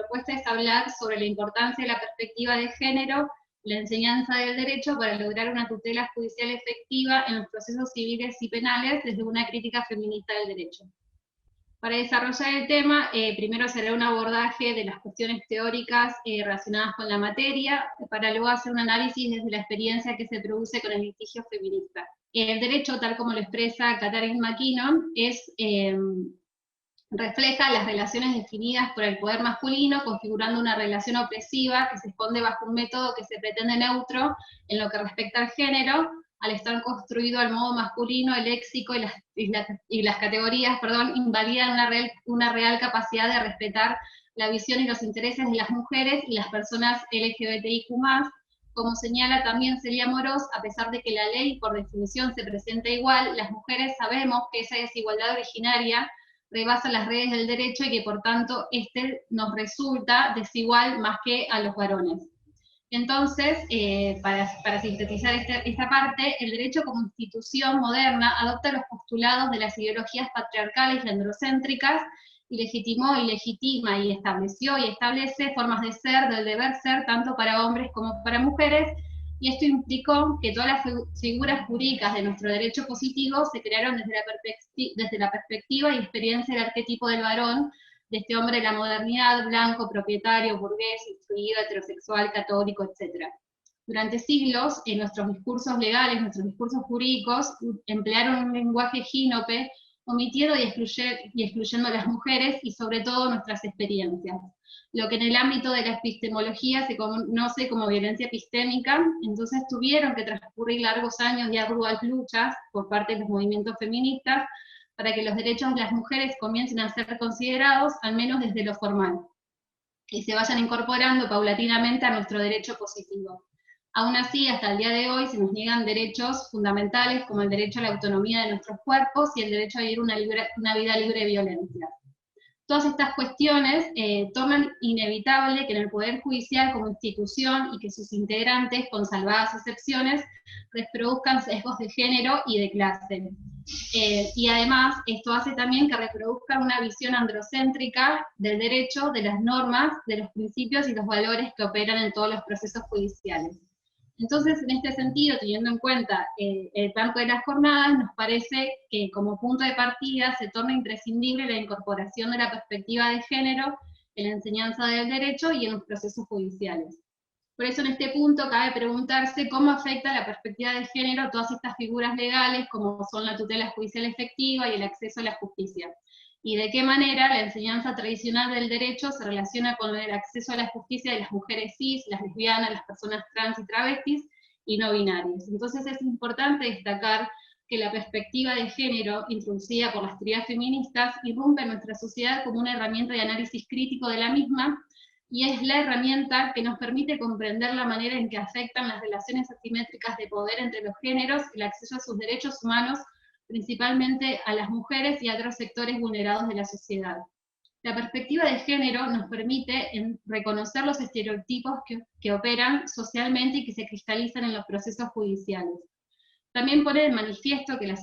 propuesta es hablar sobre la importancia de la perspectiva de género, la enseñanza del derecho para lograr una tutela judicial efectiva en los procesos civiles y penales desde una crítica feminista del derecho. Para desarrollar el tema, primero será un abordaje de las cuestiones teóricas relacionadas con la materia, para luego hacer un análisis desde la experiencia que se produce con el litigio feminista. El derecho, tal como lo expresa Catherine McKinnon, refleja las relaciones definidas por el poder masculino, configurando una relación opresiva que se esconde bajo un método que se pretende neutro en lo que respecta al género, al estar construido al modo masculino, el léxico y las categorías, invalidan una real capacidad de respetar la visión y los intereses de las mujeres y las personas LGBTIQ+, como señala también Celia Morós. A pesar de que la ley por definición se presenta igual, las mujeres sabemos que esa desigualdad originaria rebasa las redes del derecho y que por tanto nos resulta desigual más que a los varones. Entonces, para sintetizar esta parte, el derecho como institución moderna adopta los postulados de las ideologías patriarcales y androcéntricas y legitimó y legitima y estableció y establece formas de ser, del deber ser, tanto para hombres como para mujeres, y esto implicó que todas las figuras jurídicas de nuestro derecho positivo se crearon desde la perspectiva y experiencia del arquetipo del varón, de este hombre de la modernidad, blanco, propietario, burgués, instruido, heterosexual, católico, etc. Durante siglos, en nuestros discursos legales, nuestros discursos jurídicos, emplearon un lenguaje gínope, omitiendo y excluyendo a las mujeres y sobre todo nuestras experiencias. Lo que en el ámbito de la epistemología se conoce como violencia epistémica, entonces tuvieron que transcurrir largos años y arduas luchas por parte de los movimientos feministas para que los derechos de las mujeres comiencen a ser considerados, al menos desde lo formal, y se vayan incorporando paulatinamente a nuestro derecho positivo. Aún así, hasta el día de hoy se nos niegan derechos fundamentales como el derecho a la autonomía de nuestros cuerpos y el derecho a vivir una vida libre de violencia. Todas estas cuestiones tornan inevitable que en el Poder Judicial como institución y que sus integrantes, con salvadas excepciones, reproduzcan sesgos de género y de clase. Y además, esto hace también que reproduzcan una visión androcéntrica del derecho, de las normas, de los principios y los valores que operan en todos los procesos judiciales. Entonces, en este sentido, teniendo en cuenta el marco de las jornadas, nos parece que como punto de partida se torna imprescindible la incorporación de la perspectiva de género en la enseñanza del derecho y en los procesos judiciales. Por eso en este punto cabe preguntarse cómo afecta la perspectiva de género a todas estas figuras legales, como son la tutela judicial efectiva y el acceso a la justicia. Y de qué manera la enseñanza tradicional del derecho se relaciona con el acceso a la justicia de las mujeres cis, las lesbianas, las personas trans y travestis, y no binarias. Entonces es importante destacar que la perspectiva de género, introducida por las teorías feministas, irrumpe en nuestra sociedad como una herramienta de análisis crítico de la misma, y es la herramienta que nos permite comprender la manera en que afectan las relaciones asimétricas de poder entre los géneros, el acceso a sus derechos humanos, principalmente a las mujeres y a otros sectores vulnerados de la sociedad. La perspectiva de género nos permite reconocer los estereotipos que operan socialmente y que se cristalizan en los procesos judiciales. También pone de manifiesto que las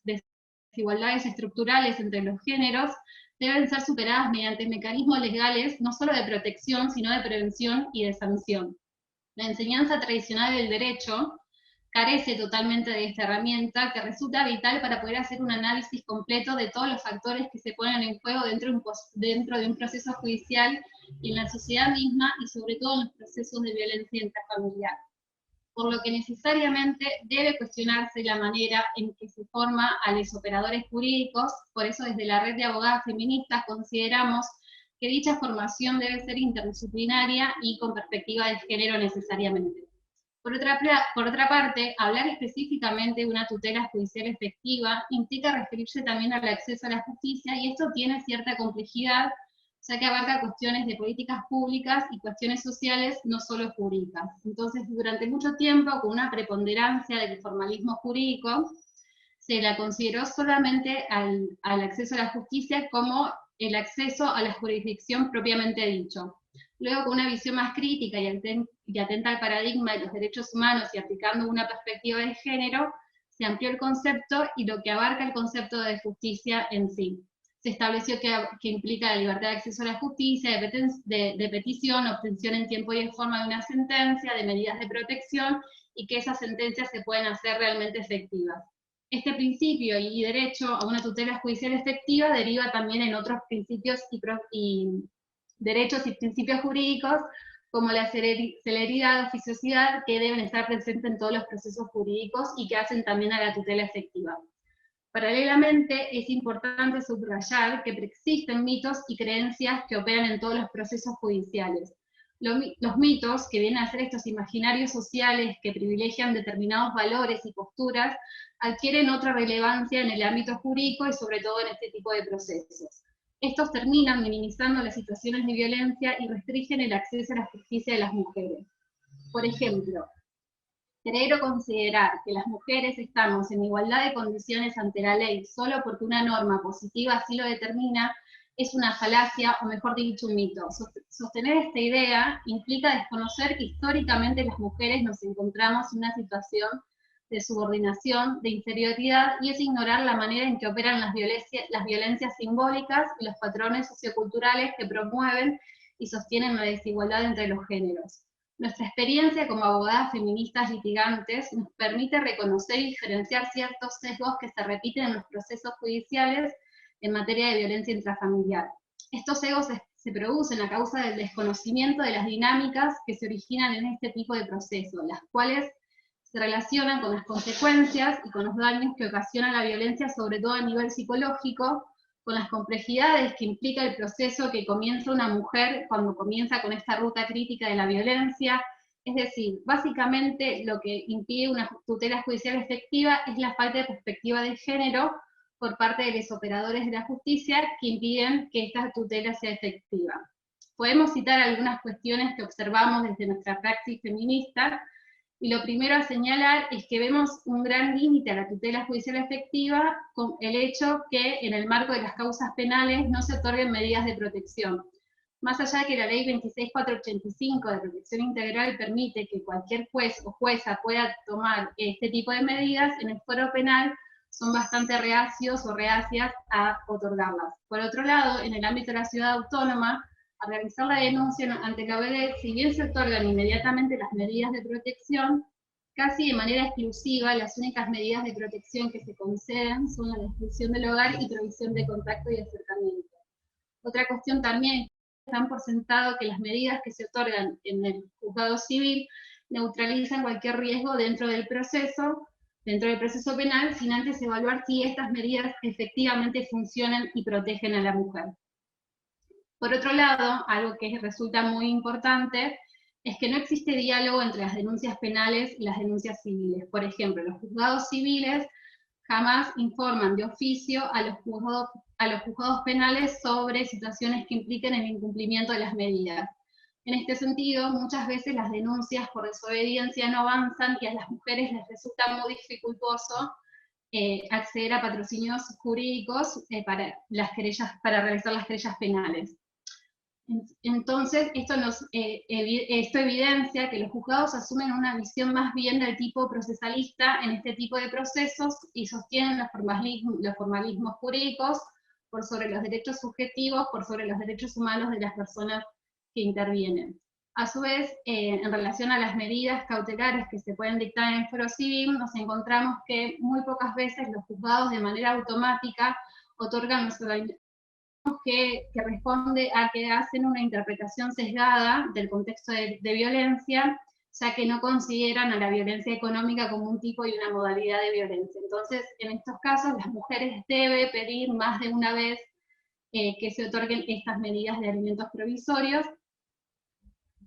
desigualdades estructurales entre los géneros deben ser superadas mediante mecanismos legales no solo de protección, sino de prevención y de sanción. La enseñanza tradicional del derecho carece totalmente de esta herramienta que resulta vital para poder hacer un análisis completo de todos los factores que se ponen en juego dentro de un proceso judicial y en la sociedad misma, y sobre todo en los procesos de violencia intrafamiliar. Por lo que necesariamente debe cuestionarse la manera en que se forma a los operadores jurídicos. Por eso desde la red de abogadas feministas consideramos que dicha formación debe ser interdisciplinaria y con perspectiva de género necesariamente. Por otra parte, hablar específicamente de una tutela judicial efectiva implica referirse también al acceso a la justicia, y esto tiene cierta complejidad, ya que abarca cuestiones de políticas públicas y cuestiones sociales, no solo jurídicas. Entonces, durante mucho tiempo, con una preponderancia del formalismo jurídico, se la consideró solamente al acceso a la justicia como el acceso a la jurisdicción propiamente dicho. Luego, con una visión más crítica y atenta al paradigma de los derechos humanos y aplicando una perspectiva de género, se amplió el concepto y lo que abarca el concepto de justicia en sí. Se estableció que implica la libertad de acceso a la justicia, de petición, obtención en tiempo y en forma de una sentencia, de medidas de protección, y que esas sentencias se pueden hacer realmente efectivas. Este principio y derecho a una tutela judicial efectiva deriva también en otros principios y derechos y principios jurídicos, como la celeridad, oficiosidad, que deben estar presentes en todos los procesos jurídicos y que hacen también a la tutela efectiva. Paralelamente, es importante subrayar que preexisten mitos y creencias que operan en todos los procesos judiciales. Los mitos, que vienen a ser estos imaginarios sociales que privilegian determinados valores y posturas, adquieren otra relevancia en el ámbito jurídico y sobre todo en este tipo de procesos. Estos terminan minimizando las situaciones de violencia y restringen el acceso a la justicia de las mujeres. Por ejemplo, creer o considerar que las mujeres estamos en igualdad de condiciones ante la ley solo porque una norma positiva así lo determina es una falacia, o mejor dicho, un mito. Sostener esta idea implica desconocer que históricamente las mujeres nos encontramos en una situación de subordinación, de inferioridad, y es ignorar la manera en que operan las violencias simbólicas y los patrones socioculturales que promueven y sostienen la desigualdad entre los géneros. Nuestra experiencia como abogadas feministas litigantes nos permite reconocer y diferenciar ciertos sesgos que se repiten en los procesos judiciales en materia de violencia intrafamiliar. Estos sesgos se producen a causa del desconocimiento de las dinámicas que se originan en este tipo de procesos, las cuales se relacionan con las consecuencias y con los daños que ocasiona la violencia, sobre todo a nivel psicológico, con las complejidades que implica el proceso que comienza una mujer cuando comienza con esta ruta crítica de la violencia. Es decir, básicamente lo que impide una tutela judicial efectiva es la falta de perspectiva de género por parte de los operadores de la justicia que impiden que esta tutela sea efectiva. Podemos citar algunas cuestiones que observamos desde nuestra praxis feminista, y lo primero a señalar es que vemos un gran límite a la tutela judicial efectiva con el hecho que en el marco de las causas penales no se otorguen medidas de protección. Más allá de que la ley 26485 de protección integral permite que cualquier juez o jueza pueda tomar este tipo de medidas, en el foro penal son bastante reacios o reacias a otorgarlas. Por otro lado, en el ámbito de la ciudad autónoma, al realizar la denuncia ante la OED, si bien se otorgan inmediatamente las medidas de protección, casi de manera exclusiva, las únicas medidas de protección que se conceden son la exclusión del hogar y provisión de contacto y acercamiento. Otra cuestión también, dan por sentado que las medidas que se otorgan en el juzgado civil neutralizan cualquier riesgo dentro del proceso penal, sin antes evaluar si estas medidas efectivamente funcionan y protegen a la mujer. Por otro lado, algo que resulta muy importante es que no existe diálogo entre las denuncias penales y las denuncias civiles. Por ejemplo, los juzgados civiles jamás informan de oficio a los juzgados penales sobre situaciones que impliquen el incumplimiento de las medidas. En este sentido, muchas veces las denuncias por desobediencia no avanzan y a las mujeres les resulta muy dificultoso acceder a patrocinios jurídicos para realizar las querellas penales. Entonces, esto evidencia que los juzgados asumen una visión más bien del tipo procesalista en este tipo de procesos y sostienen los formalismos jurídicos por sobre los derechos subjetivos, por sobre los derechos humanos de las personas que intervienen. A su vez, en relación a las medidas cautelares que se pueden dictar en el foro civil, nos encontramos que muy pocas veces los juzgados de manera automática otorgan los que responde a que hacen una interpretación sesgada del contexto de violencia, ya que no consideran a la violencia económica como un tipo y una modalidad de violencia. Entonces, en estos casos, las mujeres deben pedir más de una vez que se otorguen estas medidas de alimentos provisorios.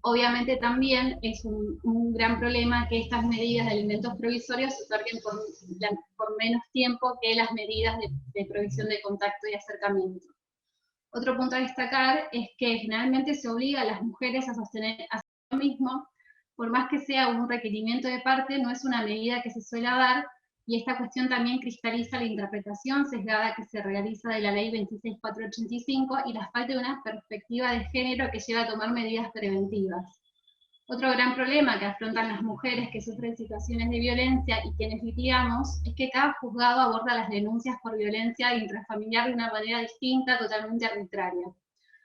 Obviamente también es un gran problema que estas medidas de alimentos provisorios se otorguen por menos tiempo que las medidas de provisión de contacto y acercamiento. Otro punto a destacar es que generalmente se obliga a las mujeres a sostener lo mismo, por más que sea un requerimiento de parte, no es una medida que se suele dar, y esta cuestión también cristaliza la interpretación sesgada que se realiza de la ley 26485 y la falta de una perspectiva de género que lleva a tomar medidas preventivas. Otro gran problema que afrontan las mujeres que sufren situaciones de violencia y quienes litigamos es que cada juzgado aborda las denuncias por violencia intrafamiliar de una manera distinta, totalmente arbitraria.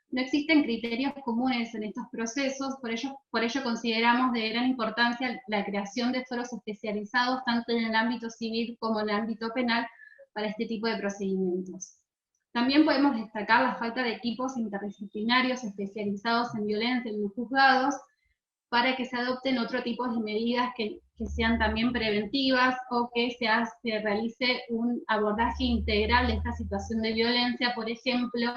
No existen criterios comunes en estos procesos, por ello consideramos de gran importancia la creación de foros especializados tanto en el ámbito civil como en el ámbito penal para este tipo de procedimientos. También podemos destacar la falta de equipos interdisciplinarios especializados en violencia en los juzgados para que se adopten otro tipo de medidas que sean también preventivas o que se realice un abordaje integral de esta situación de violencia, por ejemplo,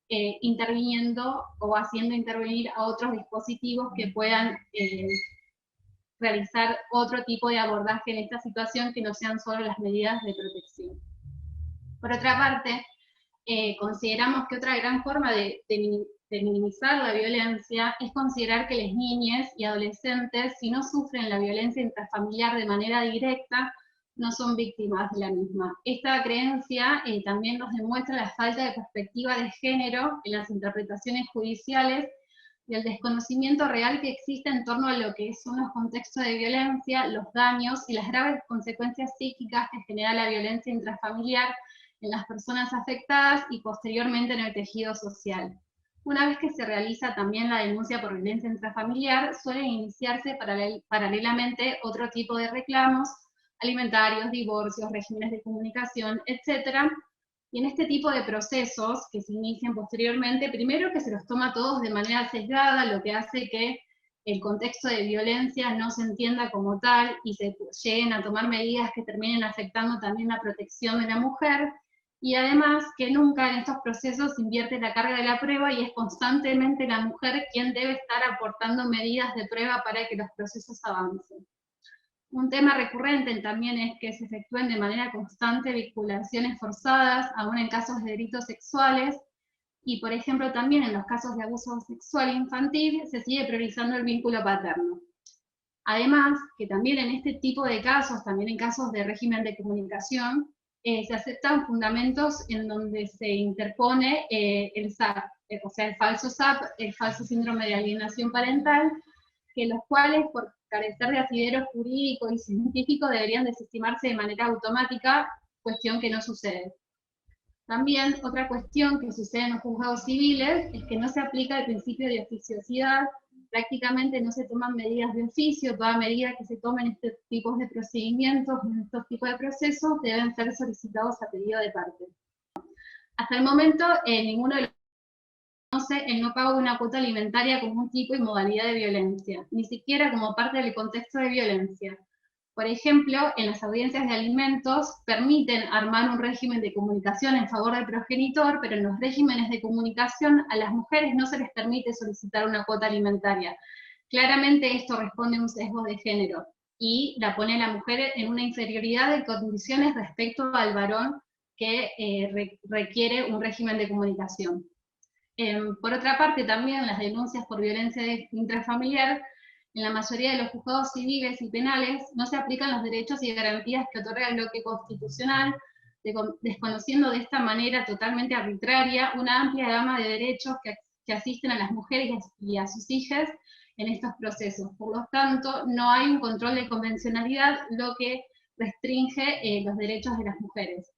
interviniendo o haciendo intervenir a otros dispositivos que puedan realizar otro tipo de abordaje en esta situación que no sean solo las medidas de protección. Por otra parte, consideramos que otra gran forma de minimizar la violencia es considerar que las niñas y adolescentes, si no sufren la violencia intrafamiliar de manera directa, no son víctimas de la misma. Esta creencia también nos demuestra la falta de perspectiva de género en las interpretaciones judiciales y el desconocimiento real que existe en torno a lo que son los contextos de violencia, los daños y las graves consecuencias psíquicas que genera la violencia intrafamiliar en las personas afectadas y posteriormente en el tejido social. Una vez que se realiza también la denuncia por violencia intrafamiliar, suelen iniciarse paralelamente otro tipo de reclamos, alimentarios, divorcios, regímenes de comunicación, etc. Y en este tipo de procesos que se inician posteriormente, primero que se los toma todos de manera sesgada, lo que hace que el contexto de violencia no se entienda como tal y se lleguen a tomar medidas que terminen afectando también la protección de la mujer, y además que nunca en estos procesos se invierte la carga de la prueba y es constantemente la mujer quien debe estar aportando medidas de prueba para que los procesos avancen. Un tema recurrente también es que se efectúen de manera constante vinculaciones forzadas, aún en casos de delitos sexuales, y por ejemplo también en los casos de abuso sexual infantil se sigue priorizando el vínculo paterno. Además, que también en este tipo de casos, también en casos de régimen de comunicación, se aceptan fundamentos en donde se interpone el SAP, o sea, el falso SAP, el falso síndrome de alienación parental, que los cuales, por carecer de asidero jurídico y científico, deberían desestimarse de manera automática, cuestión que no sucede. También otra cuestión que sucede en los juzgados civiles es que no se aplica el principio de oficiosidad, prácticamente no se toman medidas de oficio, toda medida que se tomen estos tipos de procedimientos, en estos tipos de procesos, deben ser solicitados a pedido de parte. Hasta el momento, ninguno de los reconoce el no pago de una cuota alimentaria como un tipo y modalidad de violencia, ni siquiera como parte del contexto de violencia. Por ejemplo, en las audiencias de alimentos permiten armar un régimen de comunicación en favor del progenitor, pero en los regímenes de comunicación a las mujeres no se les permite solicitar una cuota alimentaria. Claramente esto responde a un sesgo de género y la pone a la mujer en una inferioridad de condiciones respecto al varón que requiere un régimen de comunicación. Por otra parte, también las denuncias por violencia intrafamiliar, en la mayoría de los juzgados civiles y penales no se aplican los derechos y garantías que otorga el bloque constitucional, desconociendo de esta manera totalmente arbitraria una amplia gama de derechos que asisten a las mujeres y a sus hijas en estos procesos. Por lo tanto, no hay un control de convencionalidad, lo que restringe los derechos de las mujeres.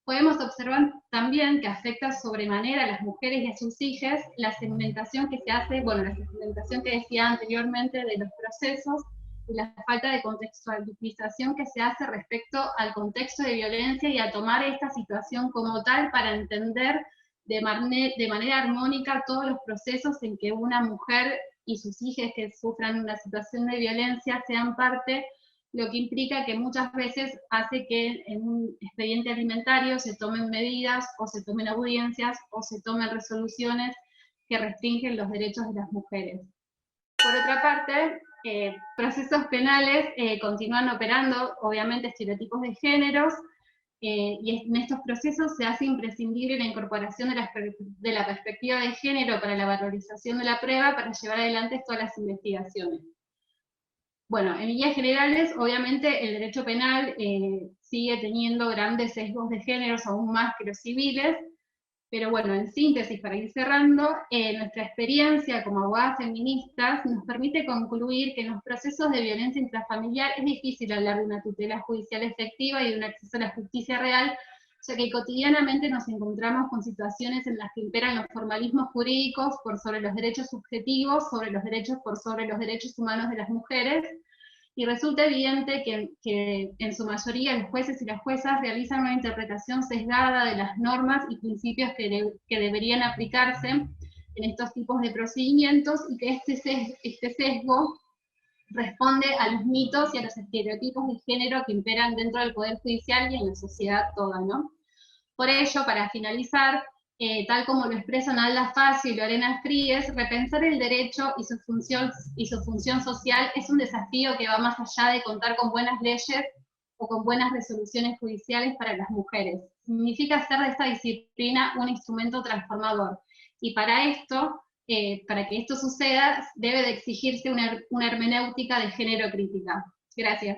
Podemos observar también que afecta sobremanera a las mujeres y a sus hijas la segmentación que se hace, bueno, la segmentación que decía anteriormente de los procesos y la falta de contextualización que se hace respecto al contexto de violencia y a tomar esta situación como tal para entender de manera armónica todos los procesos en que una mujer y sus hijas que sufran una situación de violencia sean parte, lo que implica que muchas veces hace que en un expediente alimentario se tomen medidas o se tomen audiencias o se tomen resoluciones que restringen los derechos de las mujeres. Por otra parte, procesos penales continúan operando, obviamente, estereotipos de géneros, y en estos procesos se hace imprescindible la incorporación de la perspectiva de género para la valorización de la prueba para llevar adelante todas las investigaciones. Bueno, en líneas generales, obviamente el derecho penal sigue teniendo grandes sesgos de géneros, aún más que los civiles, Pero bueno, en síntesis, para ir cerrando, nuestra experiencia como abogadas feministas nos permite concluir que en los procesos de violencia intrafamiliar es difícil hablar de una tutela judicial efectiva y de un acceso a la justicia real, ya que cotidianamente nos encontramos con situaciones en las que imperan los formalismos jurídicos por sobre los derechos subjetivos, sobre los derechos por sobre los derechos humanos de las mujeres, y resulta evidente que en su mayoría los jueces y las juezas realizan una interpretación sesgada de las normas y principios que deberían aplicarse en estos tipos de procedimientos, y que este sesgo responde a los mitos y a los estereotipos de género que imperan dentro del Poder Judicial y en la sociedad toda, ¿no? Por ello, para finalizar, tal como lo expresan Alda Facio y Lorena Fríes, repensar el derecho y su función social es un desafío que va más allá de contar con buenas leyes o con buenas resoluciones judiciales para las mujeres. Significa hacer de esta disciplina un instrumento transformador. Y para esto, para que esto suceda, debe de exigirse una hermenéutica de género crítica. Gracias.